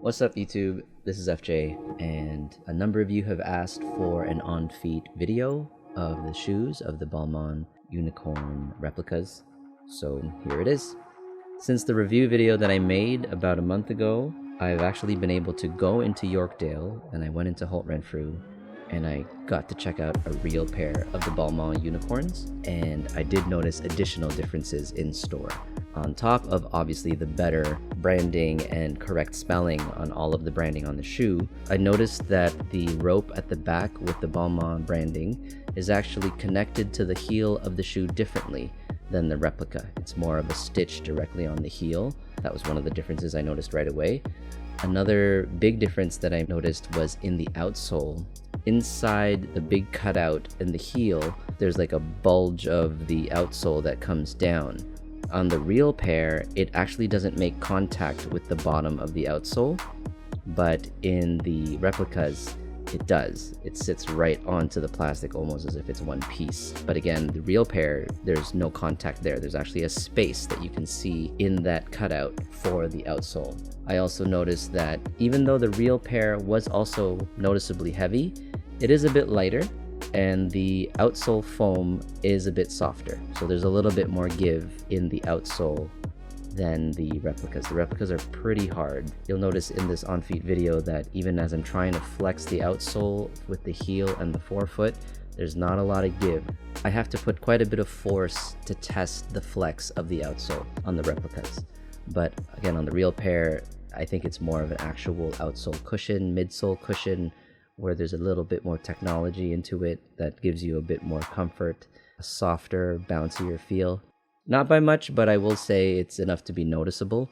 What's up YouTube, this is FJ, and a number of you have asked for an on-feet video of the shoes of the Balmain unicorn replicas, so here it is. Since the review video that I made about a month ago, I've actually been able to go into Yorkdale, and I went into Holt Renfrew, and I got to check out a real pair of the Balmain unicorns, and I did notice additional differences in store. On top of obviously the better branding and correct spelling on all of the branding on the shoe, I noticed that the rope at the back with the Balmain branding is actually connected to the heel of the shoe differently than the replica. It's more of a stitch directly on the heel. That was one of the differences I noticed right away. Another big difference that I noticed was in the outsole. Inside the big cutout in the heel, there's like a bulge of the outsole that comes down. On the real pair, it actually doesn't make contact with the bottom of the outsole, but in the replicas, it does. It sits right onto the plastic almost as if it's one piece. But again, the real pair, there's no contact there. There's actually a space that you can see in that cutout for the outsole. I also noticed that even though the real pair was also noticeably heavy, it is a bit lighter, and the outsole foam is a bit softer. So there's a little bit more give in the outsole than the replicas. The replicas are pretty hard. You'll notice in this on-feet video that even as I'm trying to flex the outsole with the heel and the forefoot, there's not a lot of give. I have to put quite a bit of force to test the flex of the outsole on the replicas. But again, on the real pair, I think it's more of an actual outsole cushion, midsole cushion, where there's a little bit more technology into it that gives you a bit more comfort, a softer, bouncier feel. Not by much, but I will say it's enough to be noticeable.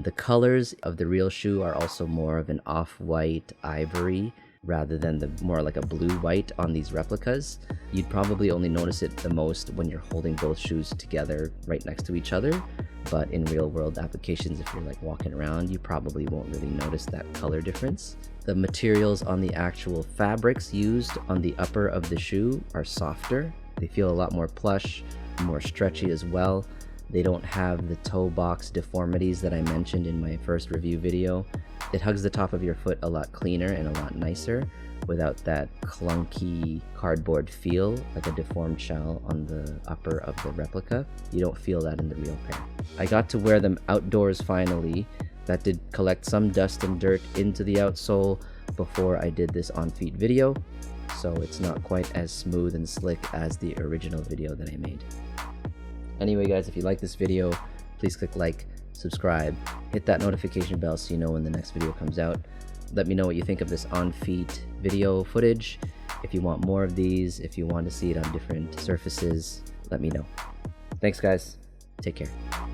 The colors of the real shoe are also more of an off-white ivory rather than the more like a blue-white on these replicas. You'd probably only notice it the most when you're holding both shoes together right next to each other. But in real-world applications, if you're like walking around, you probably won't really notice that color difference. The materials on the actual fabrics used on the upper of the shoe are softer. They feel a lot more plush, more stretchy as well. They don't have the toe box deformities that I mentioned in my first review video. It hugs the top of your foot a lot cleaner and a lot nicer without that clunky cardboard feel like a deformed shell on the upper of the replica. You don't feel that in the real pair. I got to wear them outdoors finally. That did collect some dust and dirt into the outsole before I did this on-feet video, so it's not quite as smooth and slick as the original video that I made. Anyway guys, if you like this video, please click like, subscribe, hit that notification bell so you know when the next video comes out. Let me know what you think of this on-feet video footage. If you want more of these, if you want to see it on different surfaces, let me know. Thanks guys, take care.